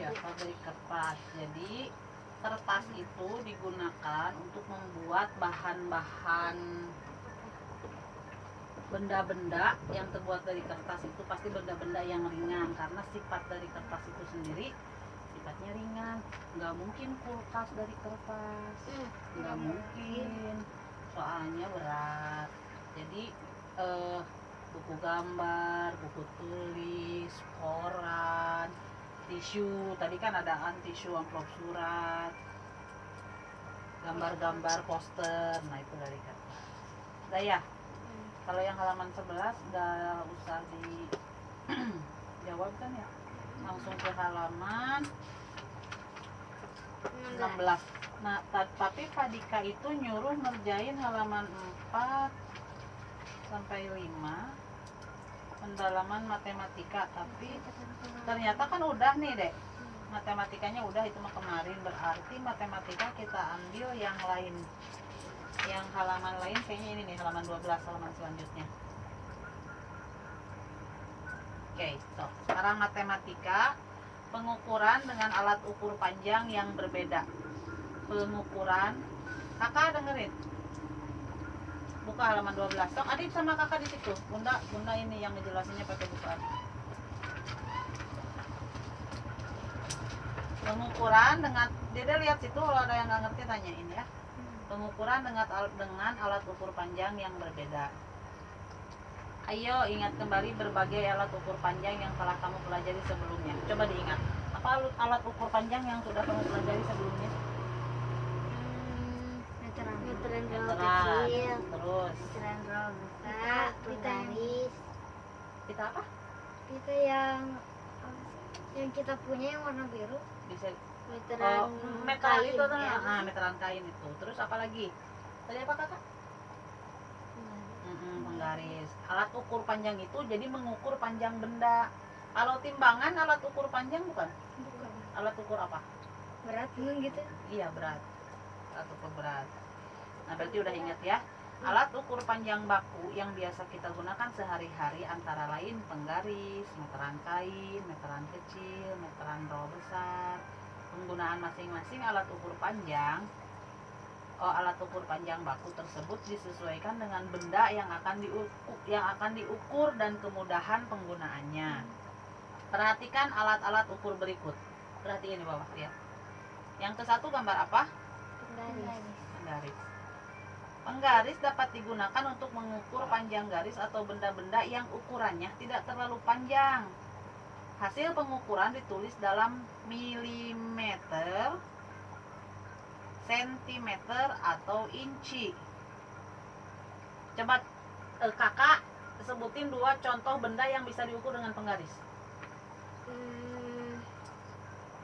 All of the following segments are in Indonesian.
dasar dari kertas. Jadi kertas itu digunakan untuk membuat bahan-bahan benda-benda yang terbuat dari kertas. Itu pasti benda-benda yang ringan, karena sifat dari kertas itu sendiri sifatnya ringan. Nggak mungkin kulkas dari kertas, nggak mungkin, soalnya berat. Jadi buku gambar, buku tulis, koran, tisu, tadi kan ada tisu, amplop surat, gambar-gambar poster, nah itu dari kertas. Udah ya? Kalau yang halaman 11 udah usah dijawab kan ya? Langsung ke halaman 16. Nah, tapi Pak Dika itu nyuruh ngerjain halaman 4 sampai 5 pendalaman matematika, tapi ternyata kan udah nih Dek, matematikanya udah, itu mah kemarin. Berarti matematika kita ambil yang lain, yang halaman lain kayaknya ini nih, halaman 12, halaman selanjutnya. Oke, so sekarang matematika, pengukuran dengan alat ukur panjang yang berbeda. Pengukuran, kakak dengerin, buka halaman 12. Sok Adip sama kakak di situ. Bunda ini yang ngejelasinnya pakai buku Adip. Pengukuran dengan, dia lihat situ, kalau ada yang nggak ngerti tanyain ya. Pengukuran dengan alat ukur panjang yang berbeda. Ayo ingat kembali berbagai alat ukur panjang yang telah kamu pelajari sebelumnya. Coba diingat, apa alat ukur panjang yang sudah kamu pelajari sebelumnya? Meteran, terus meteran roll besar, penggaris. Pita apa? Pita yang kita punya yang warna biru. Bisa Meteran meteran kain, itu kan? ya. Meteran kain itu. Terus apa lagi? Tadi apa kakak? Penggaris. Alat ukur panjang itu jadi mengukur panjang benda. Kalau timbangan alat ukur panjang bukan? Bukan. Alat ukur apa? Berat gitu. Iya, berat. Alat ukur berat. Nah, berarti udah ingat ya. Alat ukur panjang baku yang biasa kita gunakan sehari-hari antara lain penggaris, meteran kain, meteran kecil, meteran roll besar. Penggunaan masing-masing alat ukur panjang, alat ukur panjang baku tersebut disesuaikan dengan benda yang akan diukur dan kemudahan penggunaannya. Perhatikan alat-alat ukur berikut. Perhatiin di bawah, lihat. Yang ke satu gambar apa? Penggaris. Penggaris dapat digunakan untuk mengukur panjang garis atau benda-benda yang ukurannya tidak terlalu panjang. Hasil pengukuran ditulis dalam milimeter, sentimeter, atau inci. Coba kakak sebutin 2 contoh benda yang bisa diukur dengan penggaris.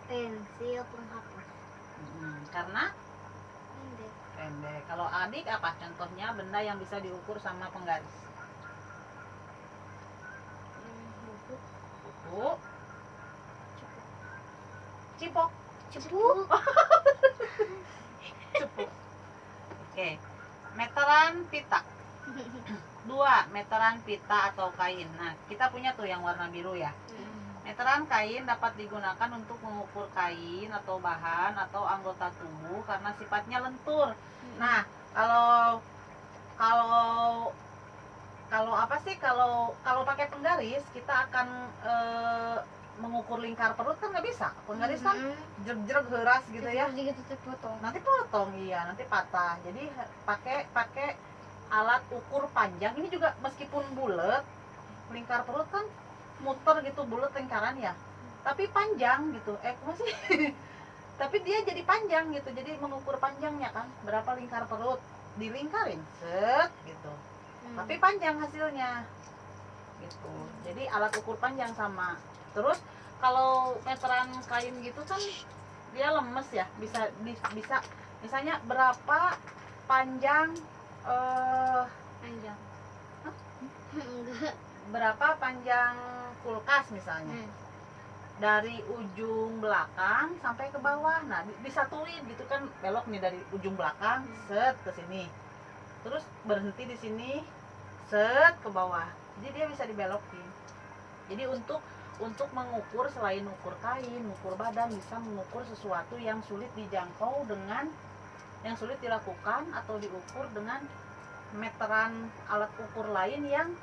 Pensil penghapus. Karena pendek. Kalau adik apa contohnya benda yang bisa diukur sama penggaris? Buku. Cipok. Cepuk. Cepuk. Oke. Meteran pita. 2. Meteran pita atau kain. Nah, kita punya tuh yang warna biru ya. Meteran kain dapat digunakan untuk mengukur kain atau bahan atau anggota tubuh karena sifatnya lentur. Nah, kalau apa sih, kalau pakai penggaris kita akan mengukur lingkar perut kan nggak bisa. Penggaris kan jereg-jereg heras gitu ya. Nanti potong, iya, nanti patah. Jadi pakai alat ukur panjang. Ini juga meskipun bulat, lingkar perut kan muter gitu, bulat lingkaran ya, tapi panjang gitu, masih tapi dia jadi panjang gitu, jadi mengukur panjangnya kan, berapa lingkar perut dilingkarin set gitu, tapi panjang hasilnya gitu. Jadi alat ukur panjang sama. Terus kalau meteran kain gitu kan dia lemes ya, bisa misalnya berapa panjang berapa panjang kulkas misalnya, dari ujung belakang sampai ke bawah. Nah, disatuin gitu kan, belok nih dari ujung belakang set ke sini, terus berhenti di sini set ke bawah, jadi dia bisa dibelokin. Jadi untuk untuk mengukur, selain ukur kain, ukur badan, bisa mengukur sesuatu yang sulit dijangkau dengan, yang sulit dilakukan atau diukur dengan meteran alat ukur lain yang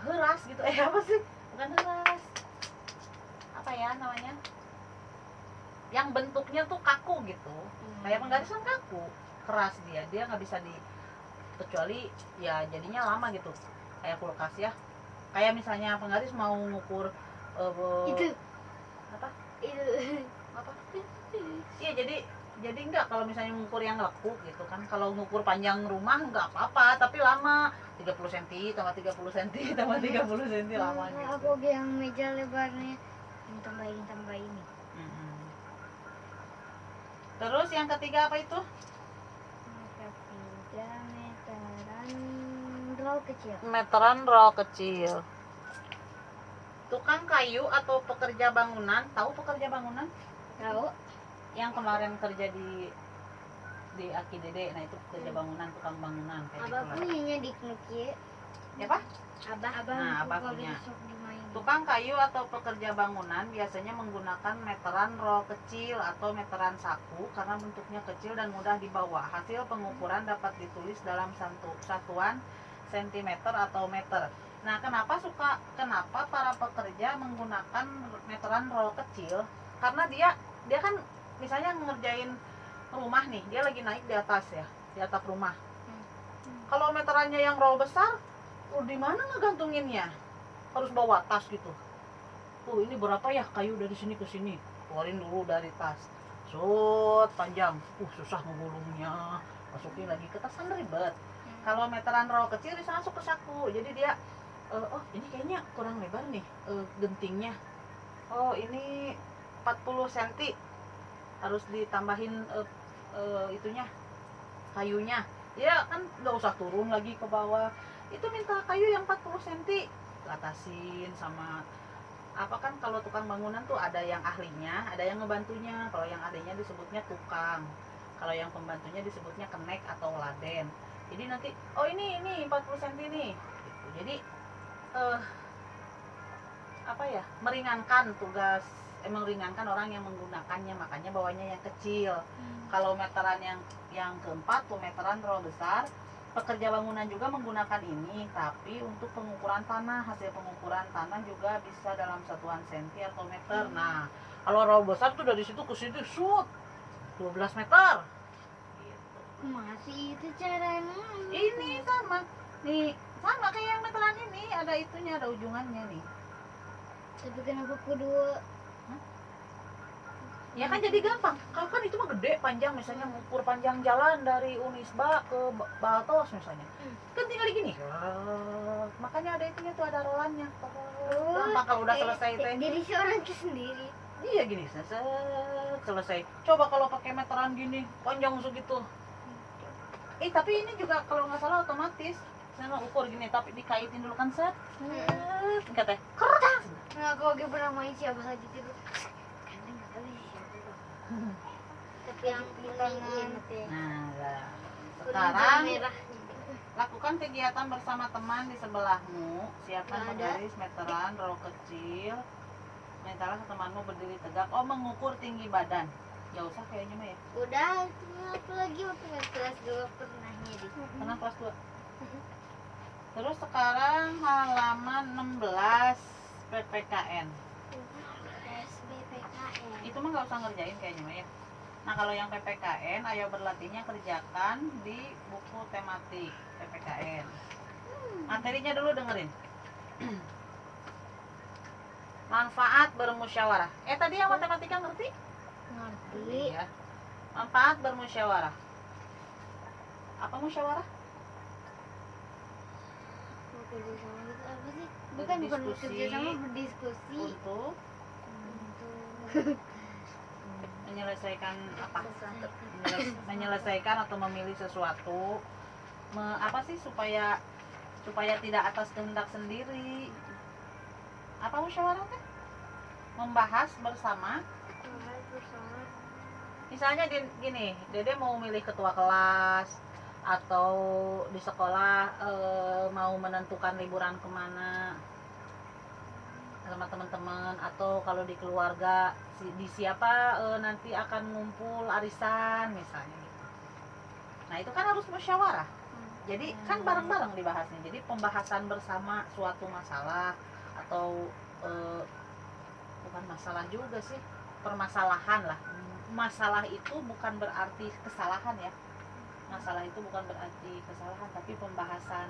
heras gitu. Apa sih, bukan heras, apa ya namanya, yang bentuknya tuh kaku gitu, kayak penggarisan kaku, keras, dia nggak bisa di, kecuali ya jadinya lama gitu, kayak kulkas ya, kayak misalnya penggaris mau ngukur Itu apa itu apa iya, jadi enggak, kalau misalnya ngukur yang lekuk gitu kan, kalau ngukur panjang rumah enggak apa-apa, tapi lama, 30 cm tambah 30 cm tambah 30 cm lama gitu. aku yang meja lebarnya yang tambah ini. Mm-mm. Terus yang ketiga apa itu? Ketiga, meteran roll kecil. Meteran roll kecil. Tukang kayu atau pekerja bangunan, tahu pekerja bangunan? Tahu? Yang kemarin kerja di Aki Dede, nah itu pekerja bangunan, tukang bangunan kayak Abah gitu lah. punya di Knuki. Ya Pak? Abah Nah, Abah kalau punya. besok dimainin. Tukang kayu atau pekerja bangunan biasanya menggunakan meteran roll kecil atau meteran saku karena bentuknya kecil dan mudah dibawa. Hasil pengukuran dapat ditulis dalam satuan sentimeter atau meter. Nah, kenapa para pekerja menggunakan meteran roll kecil? Karena dia kan misalnya ngerjain rumah nih, dia lagi naik di atas ya, di atap rumah. Kalau meterannya yang roll besar, di mana ngegantunginnya? Harus bawa tas gitu. Ini berapa ya kayu dari sini ke sini? Keluarin dulu dari tas. Panjang. Susah ngegulungnya. Masukin lagi ke tas, kan ribet. Kalau meteran roll kecil bisa masuk ke saku. Jadi dia ini kayaknya kurang lebar nih gentingnya. Ini 40 cm. Harus ditambahin itunya, kayunya. Ya kan nggak usah turun lagi ke bawah. Itu minta kayu yang 40 cm, atasin sama apa, kan kalau tukang bangunan tuh ada yang ahlinya, ada yang ngebantunya. Kalau yang ahlinya disebutnya tukang, kalau yang pembantunya disebutnya kenek atau laden. Jadi nanti ini 40 cm nih gitu. Jadi apa ya, meringankan tugas, meringankan orang yang menggunakannya, makanya bawanya yang kecil. Kalau meteran yang keempat tuh meteran roll besar, pekerja bangunan juga menggunakan ini, tapi untuk pengukuran tanah. Hasil pengukuran tanah juga bisa dalam satuan senti atau meter. Nah, kalau roll besar tuh dari situ ke situ 12 meter gitu. Masih itu caranya. Ini sama nih, sama kayak yang meteran ini, ada itunya, ada ujungannya nih. Tapi kenapa kudu? Ya kan jadi gampang. Kalau kan itu mah gede, panjang, misalnya mengukur panjang jalan dari Unisba ke Baltos misalnya. Kan tinggal gini. Makanya ada itunya tuh, ada rolannya. Gampang kalau udah selesai teh. Jadi seorang itu sendiri. Iya gini, selesai. Coba kalau pakai meteran gini, panjang segitu. Tapi ini juga kalau nggak salah otomatis. Saya ukur gini, tapi dikaitin dulu kan set. Kata kertas. Nah, aku lagi pernah main siapa lagi tidur. Tapi yang tangan. Nah, sekarang lakukan kegiatan bersama teman di sebelahmu. Siapkan penggaris, meteran, roll kecil. Mintalah temanmu berdiri tegak. Mengukur tinggi badan. Gak usah kayaknya mah ya. Udah, apa lagi waktu kelas 2 pernahnya di. Pernah kelas 2. Terus sekarang halaman 16 PPKN. Itu mah nggak usah ngerjain kayaknya mah ya. Nah, kalau yang PPKN, ayo berlatihnya kerjakan di buku tematik PPKN. Materinya dulu dengerin. Manfaat bermusyawarah. Tadi yang matematika ngerti? Ngerti. Iya. Manfaat bermusyawarah. Apa musyawarah? Bekerja sama itu apa sih? Bukan bekerja sama, berdiskusi. Untuk menyelesaikan apa? Menyelesaikan atau memilih sesuatu. Apa sih, supaya tidak atas kehendak sendiri. Apa musyawarah teh? Membahas bersama. Misalnya gini, Dede mau milih ketua kelas, atau di sekolah mau menentukan liburan kemana. sama teman-teman, atau kalau di keluarga di siapa nanti akan ngumpul arisan misalnya gitu. Nah itu kan harus musyawarah. Jadi kan bareng-bareng dibahasnya. Jadi pembahasan bersama suatu masalah atau bukan masalah juga sih, permasalahan lah. Masalah itu bukan berarti kesalahan ya. Masalah itu bukan berarti kesalahan, tapi pembahasan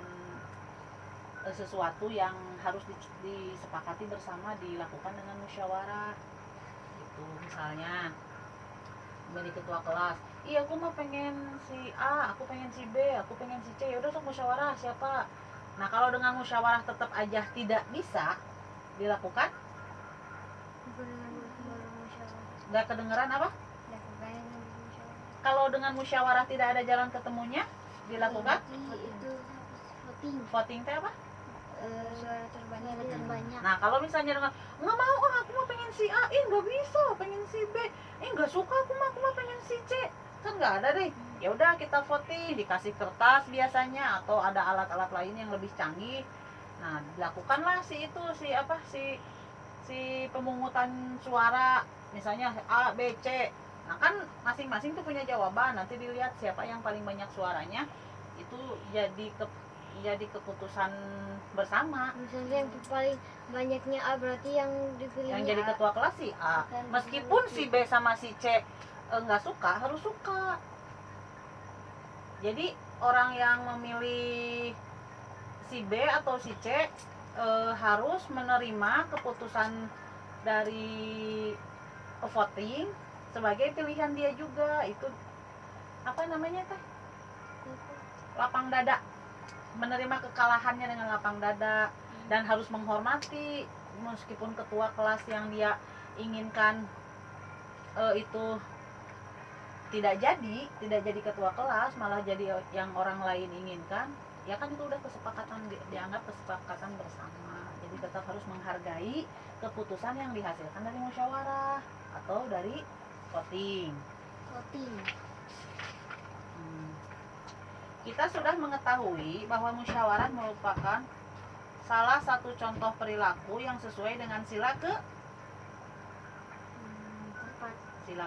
sesuatu yang harus disepakati bersama, dilakukan dengan musyawarah gitu. Misalnya menjadi ketua kelas, iya aku mah pengen si A, aku pengen si B, aku pengen si C, yaudah sok musyawarah siapa. Nah kalau dengan musyawarah tetap aja tidak bisa dilakukan, nggak kedengeran apa? Kalau dengan musyawarah tidak ada jalan ketemunya, dilakukan itu voting teh apa? suara terbanyak. Nah kalau misalnya dengan nggak mau, aku mau pengen si A, nggak bisa, pengen si B, nggak suka, aku mah pengen si C, kan nggak ada deh. Ya udah kita voting, dikasih kertas biasanya, atau ada alat-alat lain yang lebih canggih. Nah dilakukanlah si pemungutan suara, misalnya A, B, C. Nah kan masing-masing tuh punya jawaban, nanti dilihat siapa yang paling banyak suaranya, itu jadi keputusan bersama. Misalnya yang paling banyaknya A, berarti yang dipilih Yang jadi ketua kelas si A, meskipun si B sama si C nggak suka, harus suka. Jadi orang yang memilih si B atau si C harus menerima keputusan dari voting sebagai pilihan dia juga. Itu apa namanya teh, lapang dada, menerima kekalahannya dengan lapang dada, dan harus menghormati meskipun ketua kelas yang dia inginkan itu tidak jadi ketua kelas, malah jadi yang orang lain inginkan, ya kan itu udah kesepakatan, dianggap kesepakatan bersama. Jadi tetap harus menghargai keputusan yang dihasilkan dari musyawarah atau dari voting. Kita sudah mengetahui bahwa musyawarah merupakan salah satu contoh perilaku yang sesuai dengan sila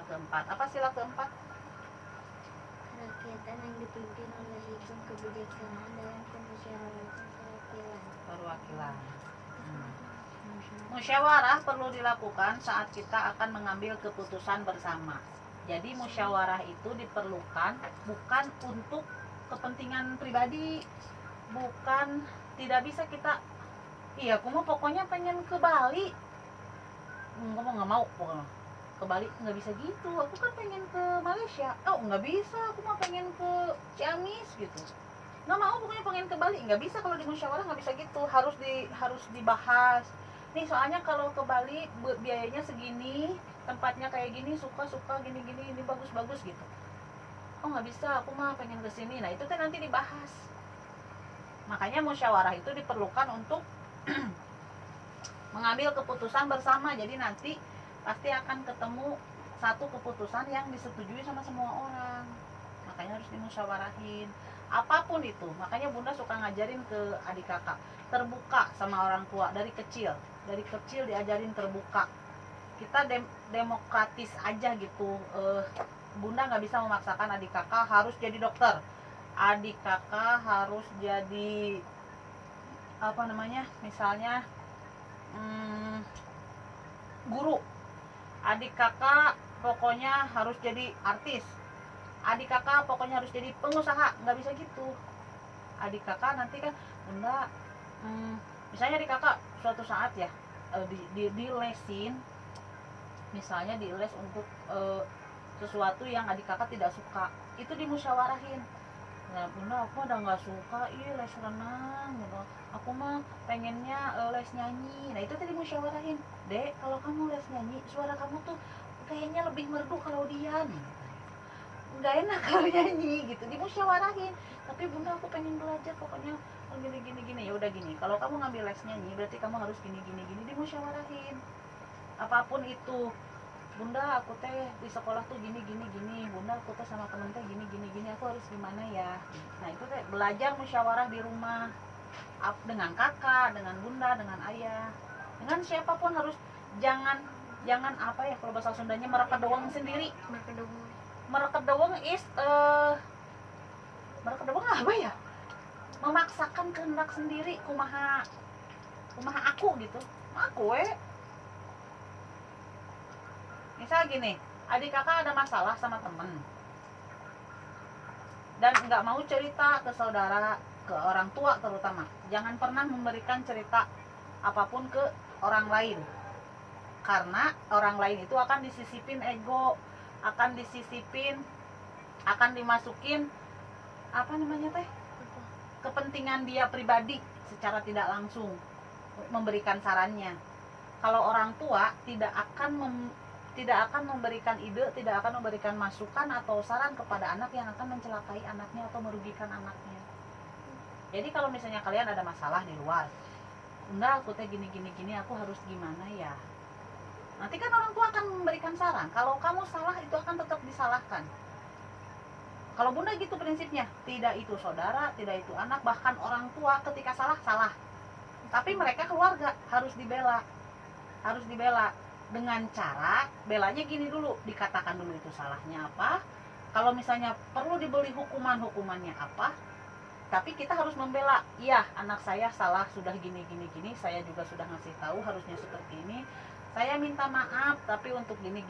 keempat. Apa sila keempat? Kerakyatan yang dipimpin oleh hukum kebijaksanaan dalam kemusyawaratan Perwakilan. Musyawarah perlu dilakukan saat kita akan mengambil keputusan bersama. Jadi musyawarah itu diperlukan bukan untuk kepentingan pribadi, bukan, tidak bisa kita, iya aku mau pokoknya pengen ke Bali, kamu nggak mau pokoknya ke Bali, nggak bisa gitu. Aku kan pengen ke Malaysia, nggak bisa, aku mau pengen ke Ciamis gitu, nggak mau, pokoknya pengen ke Bali, nggak bisa. Kalau di musyawarah nggak bisa gitu, harus dibahas. Nih soalnya kalau ke Bali biayanya segini, tempatnya kayak gini, suka gini ini bagus gitu. Nggak bisa, aku mah pengen kesini. Nah itu kan nanti dibahas. Makanya musyawarah itu diperlukan untuk mengambil keputusan bersama. Jadi nanti pasti akan ketemu satu keputusan yang disetujui sama semua orang. Makanya harus dimusyawarahin apapun itu. Makanya bunda suka ngajarin ke adik kakak, terbuka sama orang tua dari kecil diajarin terbuka. Kita demokratis aja gitu. Bunda nggak bisa memaksakan adik kakak harus jadi dokter, adik kakak harus jadi apa namanya, misalnya guru, adik kakak pokoknya harus jadi artis, adik kakak pokoknya harus jadi pengusaha. Nggak bisa gitu. Adik kakak nanti kan bunda misalnya adik kakak suatu saat ya di lesin, misalnya di les untuk sesuatu yang adik kakak tidak suka, itu dimusyawarahin. Nah bunda aku udah nggak suka les renang gitu, aku mah pengennya les nyanyi. Nah itu tadi musyawarahin, dek kalau kamu les nyanyi suara kamu tuh kayaknya lebih merdu kalau diam, nggak enak kalau nyanyi gitu, dimusyawarahin. Tapi bunda aku pengen belajar pokoknya gini. Ya udah gini, kalau kamu ngambil les nyanyi berarti kamu harus gini, dimusyawarahin. Apapun itu, bunda aku teh di sekolah tuh gini, bunda aku teh sama temen teh gini, aku harus gimana ya. Nah itu teh belajar musyawarah di rumah dengan kakak, dengan bunda, dengan ayah. dengan siapapun harus jangan apa ya kalau bahasa Sundanya merekedeweng sendiri. Merekedeweng is merekedeweng apa ya, memaksakan kehendak sendiri, kumaha aku gitu, aku misal gini, adik kakak ada masalah sama temen dan nggak mau cerita ke saudara, ke orang tua terutama, jangan pernah memberikan cerita apapun ke orang lain, karena orang lain itu akan disisipin ego, akan dimasukin apa namanya teh, kepentingan dia pribadi secara tidak langsung memberikan sarannya. Kalau orang tua tidak akan memberikan ide, tidak akan memberikan masukan atau saran kepada anak yang akan mencelakai anaknya atau merugikan anaknya. Jadi kalau misalnya kalian ada masalah di luar, Bunda aku teh gini, aku harus gimana ya? Nanti kan orang tua akan memberikan saran. Kalau kamu salah itu akan tetap disalahkan. Kalau Bunda gitu prinsipnya, tidak itu saudara, tidak itu anak, bahkan orang tua ketika salah. Tapi mereka keluarga harus dibela. Dengan cara belanya gini dulu, dikatakan dulu itu salahnya apa. Kalau misalnya perlu diberi hukumannya apa. Tapi kita harus membela, iya anak saya salah sudah gini, saya juga sudah ngasih tahu harusnya seperti ini. Saya minta maaf, tapi untuk gini,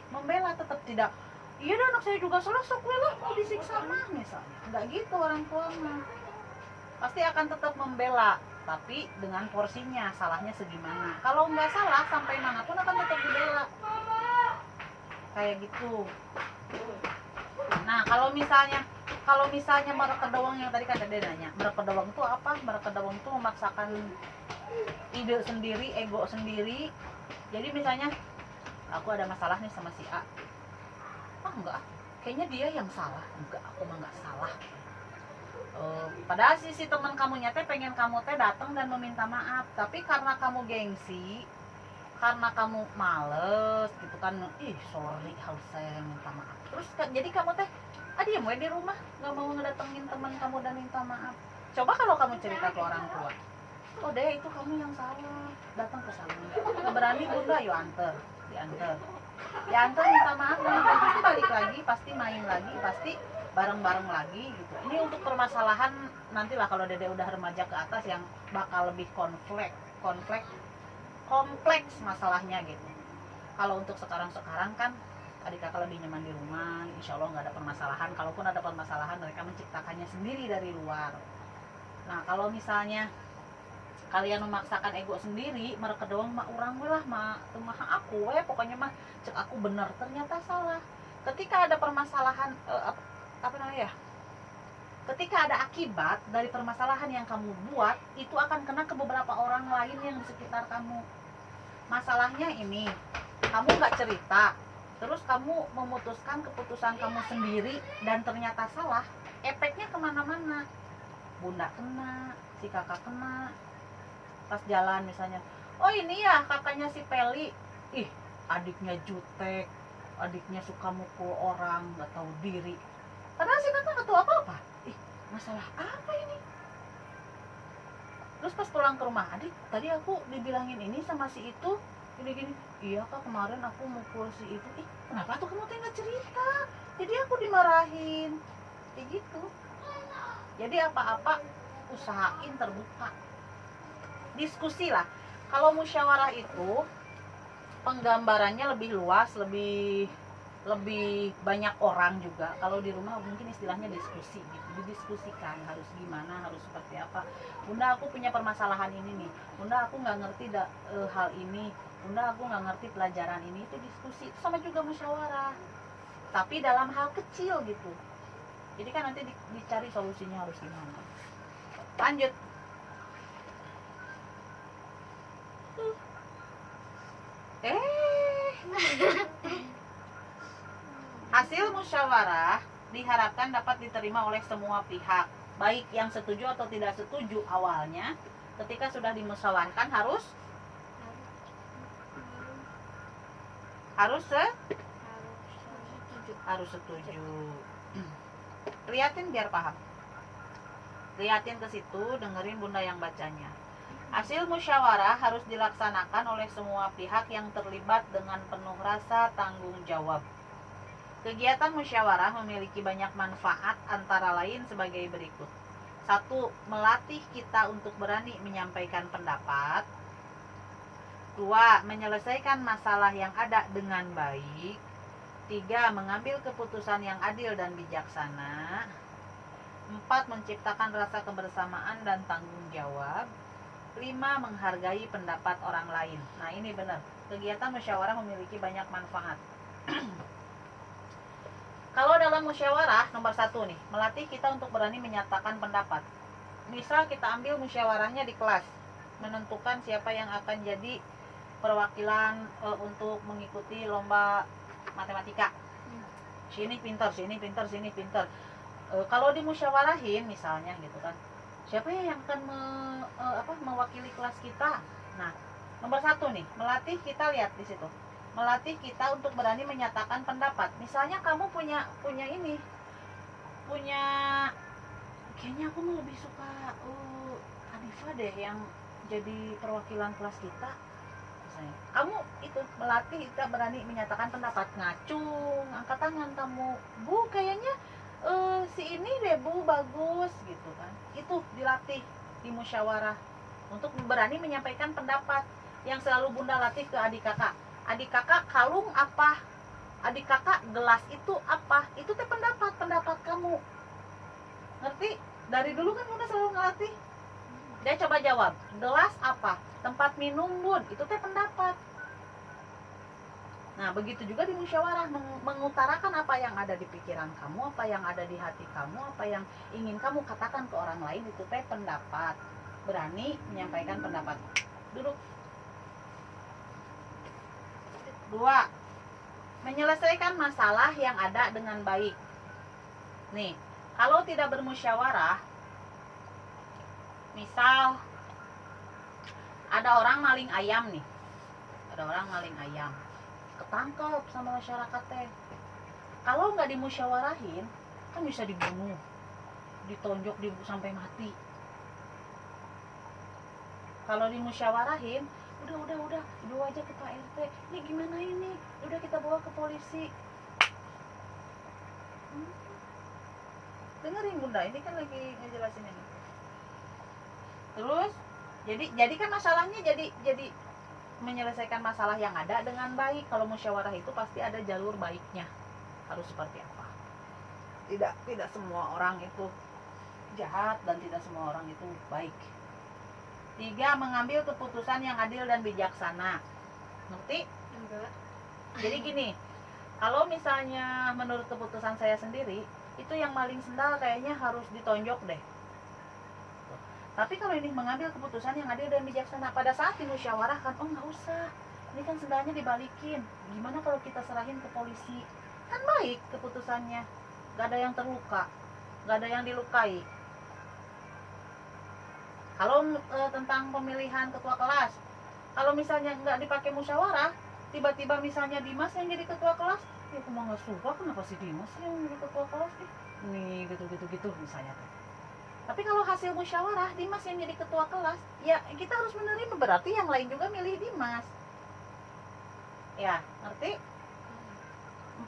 membela tetap tidak. Iya dah anak saya juga salah, sok lah mau disiksa mah misalnya. Enggak gitu orang tua mah. Pasti akan tetap membela, tapi dengan porsinya, salahnya segimana. Kalau nggak salah sampai manapun akan tetap dibela. Kayak gitu. Nah, kalau misalnya merekedeweng yang tadi kata dia nanya, merekedeweng itu apa? Merekedeweng itu memaksakan ide sendiri, ego sendiri. Jadi misalnya aku ada masalah nih sama si A. Enggak, kayaknya dia yang salah. Enggak, aku mah nggak salah. Padahal si teman kamu nyata pengen kamu teh datang dan meminta maaf, tapi karena kamu gengsi, karena kamu males gitu kan, sorry harus saya minta maaf. Terus jadi kamu teh diam di rumah, nggak mau ngedatengin teman kamu dan minta maaf. Coba kalau kamu cerita ke orang tua, oh deh itu kamu yang salah, datang ke sana. Nggak berani Bunda, yuk diantar minta maaf, dan pasti balik lagi, pasti main lagi, pasti bareng-bareng lagi gitu. Ini untuk permasalahan nantilah kalau Dede udah remaja ke atas yang bakal lebih kompleks masalahnya gitu. Kalau untuk sekarang kan adik kakak lebih nyaman di rumah, insya Allah nggak ada permasalahan. Kalaupun ada permasalahan mereka menciptakannya sendiri dari luar. Nah kalau misalnya kalian memaksakan ego sendiri, merekedeweng mah urang lah mah aku pokoknya mah cek aku bener, ternyata salah. Ketika ada permasalahan ketika ada akibat dari permasalahan yang kamu buat, itu akan kena ke beberapa orang lain yang di sekitar kamu. Masalahnya ini kamu nggak cerita, terus kamu memutuskan keputusan kamu sendiri dan ternyata salah, efeknya kemana-mana. Bunda kena, si kakak kena. Pas jalan misalnya, oh ini ya kakaknya si Peli, adiknya jutek, adiknya suka mukul orang, nggak tahu diri. Padahal si kakak nggak tahu apa-apa. Masalah apa ini? Terus pas pulang ke rumah, adik tadi aku dibilangin ini sama si itu gini, iya kak kemarin aku mukul si itu. Kenapa tuh kamu nggak cerita? Jadi aku dimarahin kayak gitu. Jadi apa-apa usahain terbuka, diskusi lah. Kalau musyawarah itu penggambarannya lebih luas, lebih banyak orang juga. Kalau di rumah mungkin istilahnya diskusi gitu, didiskusikan harus gimana, harus seperti apa. Bunda aku punya permasalahan ini nih, Bunda aku nggak ngerti hal ini, Bunda aku nggak ngerti pelajaran ini. Itu diskusi, itu sama juga musyawarah, tapi dalam hal kecil gitu. Jadi kan nanti dicari solusinya harus gimana. Lanjut. Hasil musyawarah diharapkan dapat diterima oleh semua pihak, baik yang setuju atau tidak setuju. Awalnya ketika sudah dimusyawarahkan harus setuju. Liatin biar paham. Liatin ke situ, dengerin Bunda yang bacanya. Hasil musyawarah harus dilaksanakan oleh semua pihak yang terlibat dengan penuh rasa tanggung jawab. Kegiatan musyawarah memiliki banyak manfaat antara lain sebagai berikut. 1. Melatih kita untuk berani menyampaikan pendapat. 2. Menyelesaikan masalah yang ada dengan baik. 3. Mengambil keputusan yang adil dan bijaksana. 4. Menciptakan rasa kebersamaan dan tanggung jawab. 5. Menghargai pendapat orang lain. Nah, ini benar. Kegiatan musyawarah memiliki banyak manfaat. Kalau dalam musyawarah, nomor 1 nih, melatih kita untuk berani menyatakan pendapat. Misal kita ambil musyawarahnya di kelas, menentukan siapa yang akan jadi perwakilan untuk mengikuti lomba matematika. Sini pintar, sini pintar, sini pintar. Kalau dimusyawarahin misalnya gitu kan, siapa yang akan mewakili kelas kita? Nah, nomor 1 nih, melatih kita, lihat di situ, melatih kita untuk berani menyatakan pendapat. Misalnya kamu punya kayaknya aku lebih suka Hanifa deh yang jadi perwakilan kelas kita. Misalnya, kamu itu melatih kita berani menyatakan pendapat. Ngacung, angkat tangan kamu, Bu, kayaknya si ini deh Bu, bagus gitu kan. Itu dilatih di musyawarah untuk berani menyampaikan pendapat. Yang selalu Bunda latih ke adik kakak, adik kakak kalung apa, adik kakak gelas itu apa, itu teh pendapat kamu, ngerti? Dari dulu kan Bunda selalu ngelatih. Dia coba jawab, gelas apa, tempat minum Bun, itu teh pendapat. Nah, begitu juga di musyawarah, mengutarakan apa yang ada di pikiran kamu, apa yang ada di hati kamu, apa yang ingin kamu katakan ke orang lain, itu teh pendapat. Berani menyampaikan pendapat. Duduk. 2. Menyelesaikan masalah yang ada dengan baik. Nih, kalau tidak bermusyawarah, misal ada orang maling ayam nih, ketangkep sama masyarakat teh. Kalau nggak dimusyawarahin, kan bisa dibunuh, ditonjok sampai mati. Kalau dimusyawarahin, udah bawa aja ke Pak RT. Ini gimana ini? Udah kita bawa ke polisi. Dengerin Bunda, ini kan lagi ngejelasin ini. Terus, jadi kan masalahnya jadi menyelesaikan masalah yang ada dengan baik. Kalau musyawarah itu pasti ada jalur baiknya. Harus seperti apa? Tidak semua orang itu jahat dan tidak semua orang itu baik. 3. Mengambil keputusan yang adil dan bijaksana. Ngerti? Enggak. Jadi gini, kalau misalnya menurut keputusan saya sendiri, itu yang maling sendal kayaknya harus ditonjok deh. Tapi kalau ini mengambil keputusan yang adil dan bijaksana, pada saat dimusyawarahkan, oh nggak usah, ini kan sendalnya dibalikin, gimana kalau kita serahin ke polisi? Kan baik keputusannya, nggak ada yang terluka, nggak ada yang dilukai. Kalau tentang pemilihan ketua kelas, kalau misalnya nggak dipakai musyawarah, tiba-tiba misalnya Dimas yang jadi ketua kelas, ya aku mah nggak suka, kenapa sih Dimas yang jadi ketua kelas nih, gitu misalnya. Tapi kalau hasil musyawarah Dimas yang jadi ketua kelas, ya kita harus menerima, berarti yang lain juga milih Dimas. Ya, ngerti?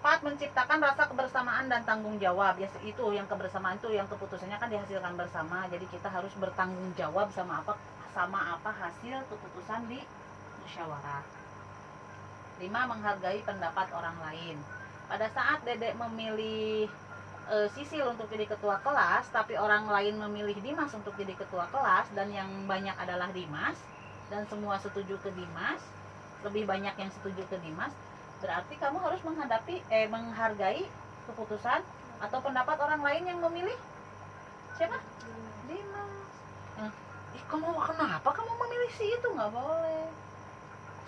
4. Menciptakan rasa kebersamaan dan tanggung jawab. Ya, itu yang kebersamaan itu yang keputusannya kan dihasilkan bersama. Jadi kita harus bertanggung jawab sama apa hasil keputusan di musyawarah. 5. Menghargai pendapat orang lain. Pada saat Dedek memilih Sisil untuk jadi ketua kelas, tapi orang lain memilih Dimas untuk jadi ketua kelas, dan yang banyak adalah Dimas, dan semua setuju ke Dimas, lebih banyak yang setuju ke Dimas, berarti kamu harus menghargai keputusan atau pendapat orang lain yang memilih siapa? Dimas. Kenapa kamu memilih si itu? Nggak boleh.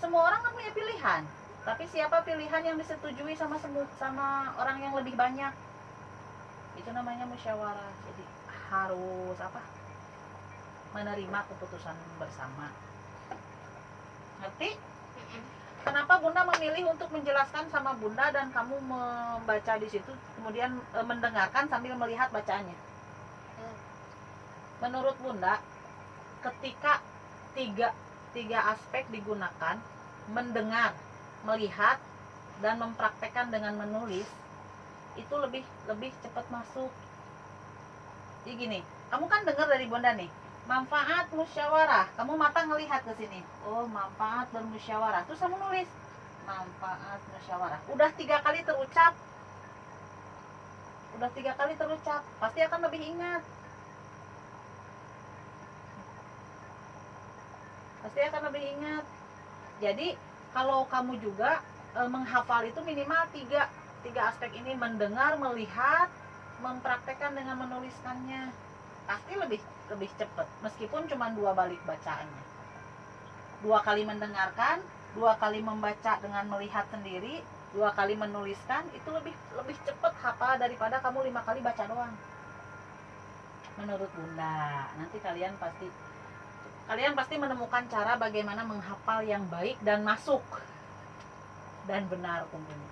Semua orang kan punya pilihan, tapi siapa pilihan yang disetujui sama orang yang lebih banyak? Itu namanya musyawarah. Jadi harus menerima keputusan bersama. Ngerti? Kenapa Bunda memilih untuk menjelaskan sama Bunda dan kamu membaca di situ, kemudian mendengarkan sambil melihat bacaannya? Menurut Bunda, ketika tiga aspek digunakan: mendengar, melihat, dan mempraktekkan dengan menulis. Itu lebih cepat masuk. Jadi gini, kamu kan dengar dari Bunda nih, manfaat musyawarah. Kamu mata ngelihat ke sini. Oh, manfaat bermusyawarah. Terus kamu nulis manfaat musyawarah. Udah 3 kali terucap. Pasti akan lebih ingat. Jadi kalau kamu juga menghafal itu minimal tiga aspek ini: mendengar, melihat, mempraktekkan dengan menuliskannya. Pasti lebih cepat, meskipun cuma 2 balik bacaannya. 2 kali mendengarkan, 2 kali membaca dengan melihat sendiri, 2 kali menuliskan. Itu lebih cepat hafal daripada kamu 5 kali baca doang, menurut Bunda. Nanti kalian pasti menemukan cara bagaimana menghafal yang baik dan masuk dan benar tentunya.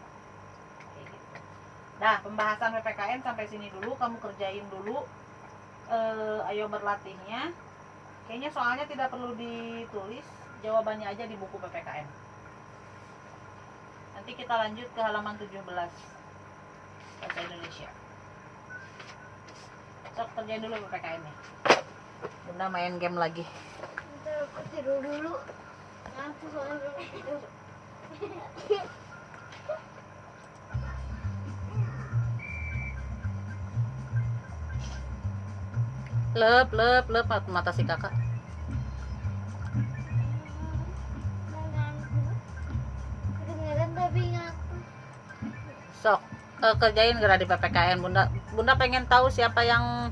Nah, pembahasan PPKN sampai sini dulu. Kamu kerjain dulu. Ayo berlatihnya. Kayaknya soalnya tidak perlu ditulis, jawabannya aja di buku PPKN. Nanti kita lanjut ke halaman 17 bahasa Indonesia. Sok kerjain dulu PPKN nya. Bunda main game lagi. Ntar aku tidur dulu. Nanti soalnya belum tidur. Lep mata si kakak. Kedengeran tapi nggak. Sok kerjain gerak di PPKN. Bunda pengen tahu siapa yang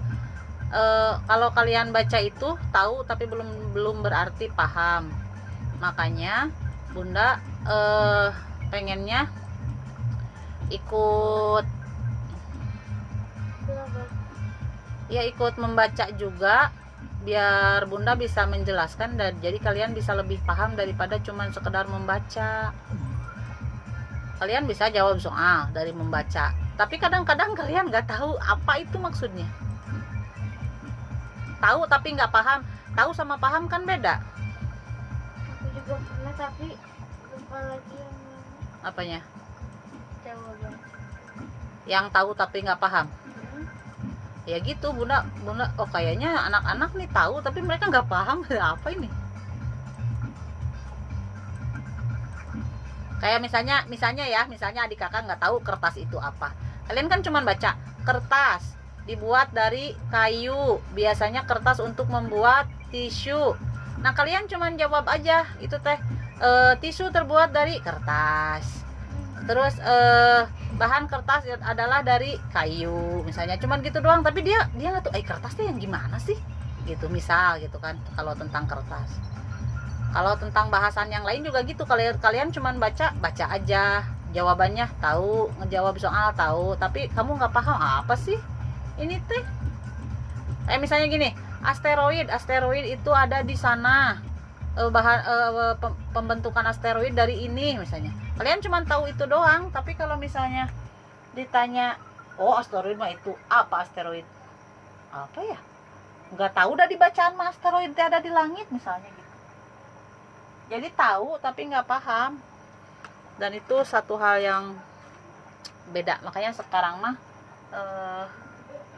kalau kalian baca itu tahu tapi belum berarti paham. Makanya Bunda pengennya ikut membaca juga, biar Bunda bisa menjelaskan, dan jadi kalian bisa lebih paham daripada cuman sekedar membaca. Kalian bisa jawab soal dari membaca, tapi kadang-kadang kalian nggak tahu apa itu maksudnya. Tahu tapi nggak paham. Tahu sama paham kan beda. Aku juga pernah tapi lupa lagi yang Apanya? jawaban. Yang tahu tapi nggak paham. Ya gitu, Bunda. Oh, kayaknya anak-anak nih tahu tapi mereka nggak paham. Apa ini? Kayak misalnya adik kakak nggak tahu kertas itu apa. Kalian kan cuma baca kertas dibuat dari kayu, biasanya kertas untuk membuat tisu. Nah, kalian cuma jawab aja itu teh tisu terbuat dari kertas. Terus bahan kertas adalah dari kayu, misalnya cuman gitu doang. Tapi dia nggak tahu kertasnya yang gimana sih gitu, misal gitu kan. Kalau tentang kertas, kalau tentang bahasan yang lain juga gitu. Kalian cuman baca aja, jawabannya tahu, ngejawab soal tahu, tapi kamu nggak paham apa sih ini teh. Misalnya gini, asteroid itu ada di sana, pembentukan asteroid dari ini misalnya. Kalian cuma tahu itu doang, tapi kalau misalnya ditanya, oh asteroid mah itu apa, asteroid apa ya, nggak tahu, udah dibacaan mah asteroid ada di langit misalnya gitu. Jadi tahu tapi nggak paham, dan itu satu hal yang beda. Makanya sekarang mah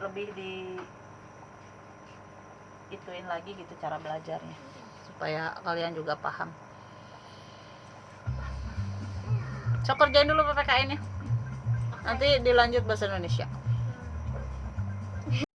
lebih di ituin lagi gitu cara belajarnya, supaya kalian juga paham. So, kerjain dulu PPKN nya, nanti dilanjut bahasa Indonesia.